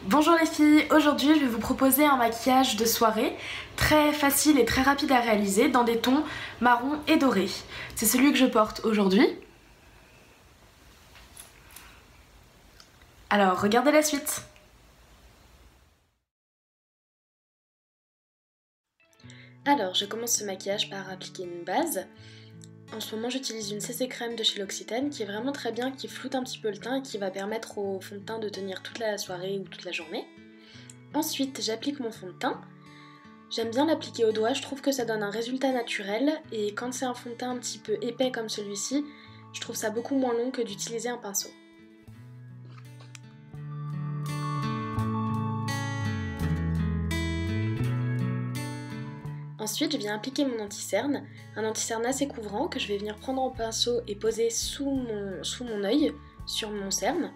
Bonjour les filles, aujourd'hui je vais vous proposer un maquillage de soirée très facile et très rapide à réaliser dans des tons marron et doré. C'est celui que je porte aujourd'hui. Alors regardez la suite. Alors je commence ce maquillage par appliquer une base. En ce moment j'utilise une CC crème de chez L'Occitane qui est vraiment très bien, qui floute un petit peu le teint et qui va permettre au fond de teint de tenir toute la soirée ou toute la journée. Ensuite j'applique mon fond de teint. J'aime bien l'appliquer au doigt, je trouve que ça donne un résultat naturel et quand c'est un fond de teint un petit peu épais comme celui-ci, je trouve ça beaucoup moins long que d'utiliser un pinceau. Ensuite, je viens appliquer mon anti-cerne, un anti-cerne assez couvrant que je vais venir prendre en pinceau et poser sous mon œil, sur mon cerne.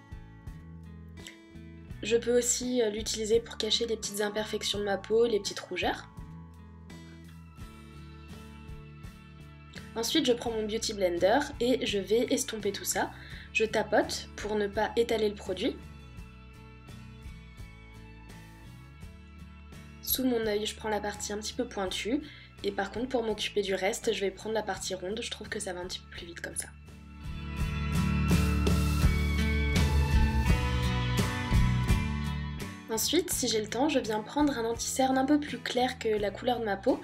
Je peux aussi l'utiliser pour cacher les petites imperfections de ma peau, les petites rougeurs. Ensuite, je prends mon Beauty Blender et je vais estomper tout ça. Je tapote pour ne pas étaler le produit. Sous mon œil, je prends la partie un petit peu pointue. Et par contre, pour m'occuper du reste, je vais prendre la partie ronde. Je trouve que ça va un petit peu plus vite comme ça. Ensuite, si j'ai le temps, je viens prendre un anti-cerne un peu plus clair que la couleur de ma peau.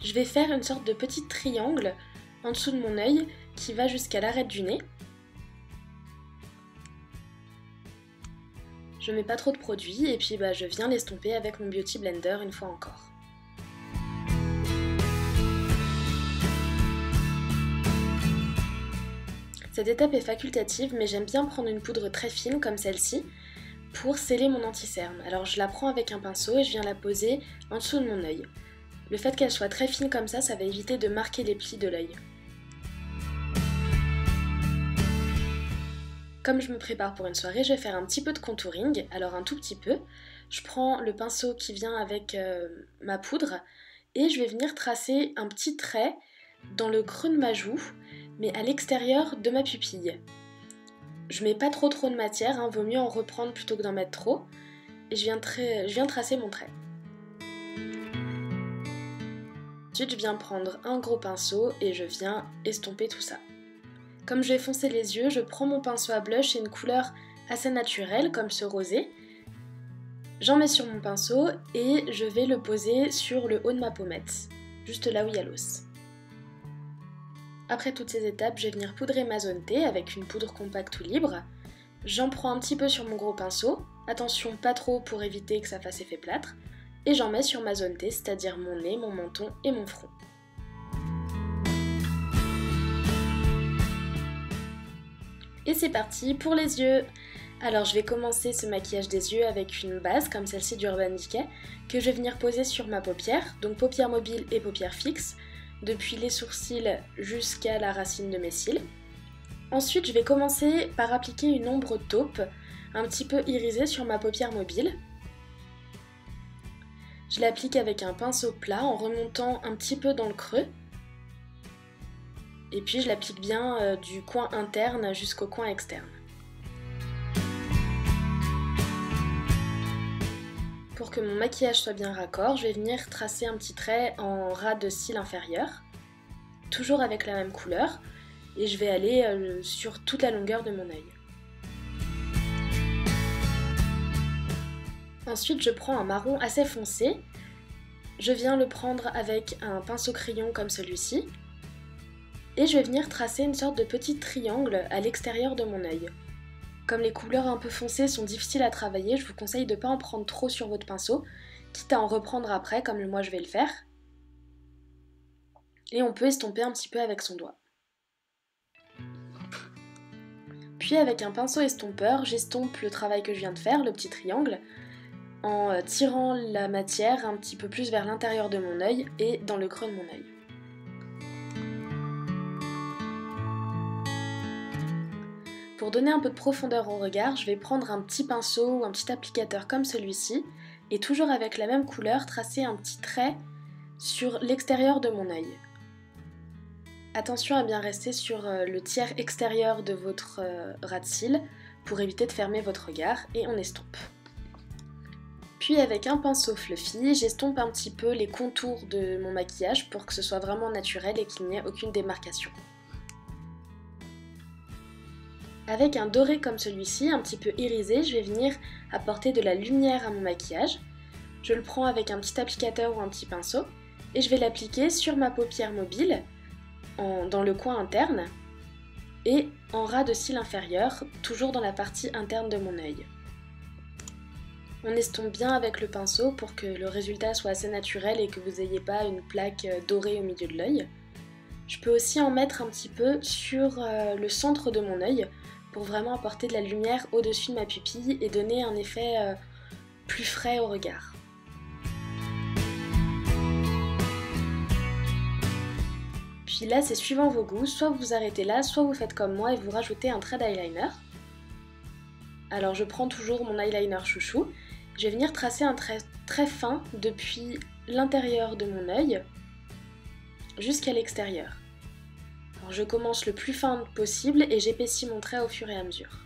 Je vais faire une sorte de petit triangle en dessous de mon œil qui va jusqu'à l'arête du nez. Je mets pas trop de produit et puis je viens l'estomper avec mon Beauty Blender une fois encore. Cette étape est facultative mais j'aime bien prendre une poudre très fine comme celle-ci pour sceller mon anti-cerne. Alors je la prends avec un pinceau et je viens la poser en dessous de mon œil. Le fait qu'elle soit très fine comme ça va éviter de marquer les plis de l'œil. Comme je me prépare pour une soirée, je vais faire un petit peu de contouring, alors un tout petit peu. Je prends le pinceau qui vient avec ma poudre et je vais venir tracer un petit trait dans le creux de ma joue, mais à l'extérieur de ma pupille. Je mets pas trop de matière, vaut mieux en reprendre plutôt que d'en mettre trop. Et je viens tracer mon trait. Ensuite, je viens prendre un gros pinceau et je viens estomper tout ça. Comme je vais foncer les yeux, je prends mon pinceau à blush et une couleur assez naturelle comme ce rosé. J'en mets sur mon pinceau et je vais le poser sur le haut de ma pommette, juste là où il y a l'os. Après toutes ces étapes, je vais venir poudrer ma zone T avec une poudre compacte ou libre. J'en prends un petit peu sur mon gros pinceau, attention pas trop pour éviter que ça fasse effet plâtre, et j'en mets sur ma zone T, c'est-à-dire mon nez, mon menton et mon front. Et c'est parti pour les yeux! Alors je vais commencer ce maquillage des yeux avec une base comme celle-ci d'Urban Decay que je vais venir poser sur ma paupière, donc paupière mobile et paupière fixe, depuis les sourcils jusqu'à la racine de mes cils. Ensuite je vais commencer par appliquer une ombre taupe un petit peu irisée sur ma paupière mobile. Je l'applique avec un pinceau plat en remontant un petit peu dans le creux. Et puis je l'applique bien du coin interne jusqu'au coin externe. Pour que mon maquillage soit bien raccord, je vais venir tracer un petit trait en ras de cils inférieur, toujours avec la même couleur, et je vais aller sur toute la longueur de mon œil. Ensuite, je prends un marron assez foncé, je viens le prendre avec un pinceau crayon comme celui-ci, et je vais venir tracer une sorte de petit triangle à l'extérieur de mon œil. Comme les couleurs un peu foncées sont difficiles à travailler, je vous conseille de ne pas en prendre trop sur votre pinceau, quitte à en reprendre après comme moi je vais le faire. Et on peut estomper un petit peu avec son doigt. Puis avec un pinceau estompeur, j'estompe le travail que je viens de faire, le petit triangle, en tirant la matière un petit peu plus vers l'intérieur de mon œil et dans le creux de mon œil. Pour donner un peu de profondeur au regard, je vais prendre un petit pinceau ou un petit applicateur comme celui-ci et toujours avec la même couleur, tracer un petit trait sur l'extérieur de mon œil. Attention à bien rester sur le tiers extérieur de votre ras de cils pour éviter de fermer votre regard et on estompe. Puis avec un pinceau fluffy, j'estompe un petit peu les contours de mon maquillage pour que ce soit vraiment naturel et qu'il n'y ait aucune démarcation. Avec un doré comme celui-ci, un petit peu irisé, je vais venir apporter de la lumière à mon maquillage. Je le prends avec un petit applicateur ou un petit pinceau et je vais l'appliquer sur ma paupière mobile, dans le coin interne et en ras de cils inférieur, toujours dans la partie interne de mon œil. On estompe bien avec le pinceau pour que le résultat soit assez naturel et que vous n'ayez pas une plaque dorée au milieu de l'œil. Je peux aussi en mettre un petit peu sur le centre de mon œil pour vraiment apporter de la lumière au-dessus de ma pupille et donner un effet plus frais au regard. Puis là, c'est suivant vos goûts, soit vous vous arrêtez là, soit vous faites comme moi et vous rajoutez un trait d'eyeliner. Alors je prends toujours mon eyeliner chouchou, je vais venir tracer un trait très fin depuis l'intérieur de mon œil jusqu'à l'extérieur. Alors je commence le plus fin possible et j'épaissis mon trait au fur et à mesure.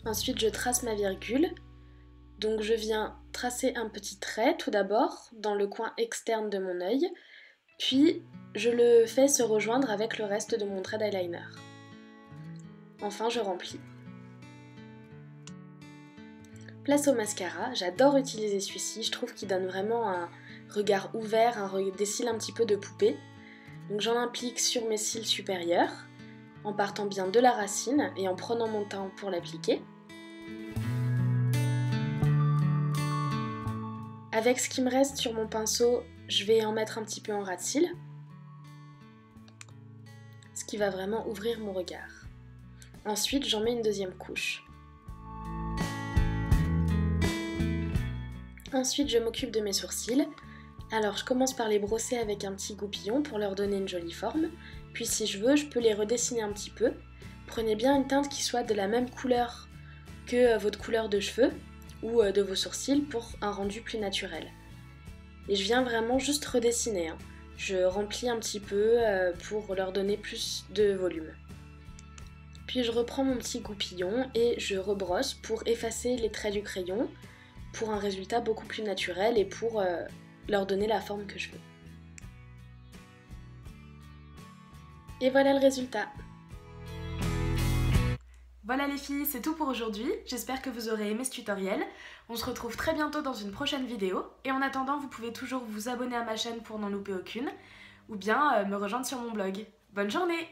Ensuite je trace ma virgule. Donc je viens tracer un petit trait tout d'abord dans le coin externe de mon œil, puis je le fais se rejoindre avec le reste de mon trait d'eyeliner. Enfin je remplis. Place au mascara, j'adore utiliser celui-ci, je trouve qu'il donne vraiment un regard ouvert, des cils un petit peu de poupée. Donc j'en applique sur mes cils supérieurs, en partant bien de la racine et en prenant mon temps pour l'appliquer. Avec ce qui me reste sur mon pinceau, je vais en mettre un petit peu en ras de cils, ce qui va vraiment ouvrir mon regard. Ensuite, j'en mets une deuxième couche. Ensuite, je m'occupe de mes sourcils. Alors, je commence par les brosser avec un petit goupillon pour leur donner une jolie forme. Puis, si je veux, je peux les redessiner un petit peu. Prenez bien une teinte qui soit de la même couleur que votre couleur de cheveux ou de vos sourcils pour un rendu plus naturel. Et je viens vraiment juste redessiner. Je remplis un petit peu pour leur donner plus de volume. Puis je reprends mon petit goupillon et je rebrosse pour effacer les traits du crayon pour un résultat beaucoup plus naturel et pour leur donner la forme que je veux. Et voilà le résultat. Voilà les filles, c'est tout pour aujourd'hui, j'espère que vous aurez aimé ce tutoriel. On se retrouve très bientôt dans une prochaine vidéo, et en attendant vous pouvez toujours vous abonner à ma chaîne pour n'en louper aucune, ou bien me rejoindre sur mon blog. Bonne journée!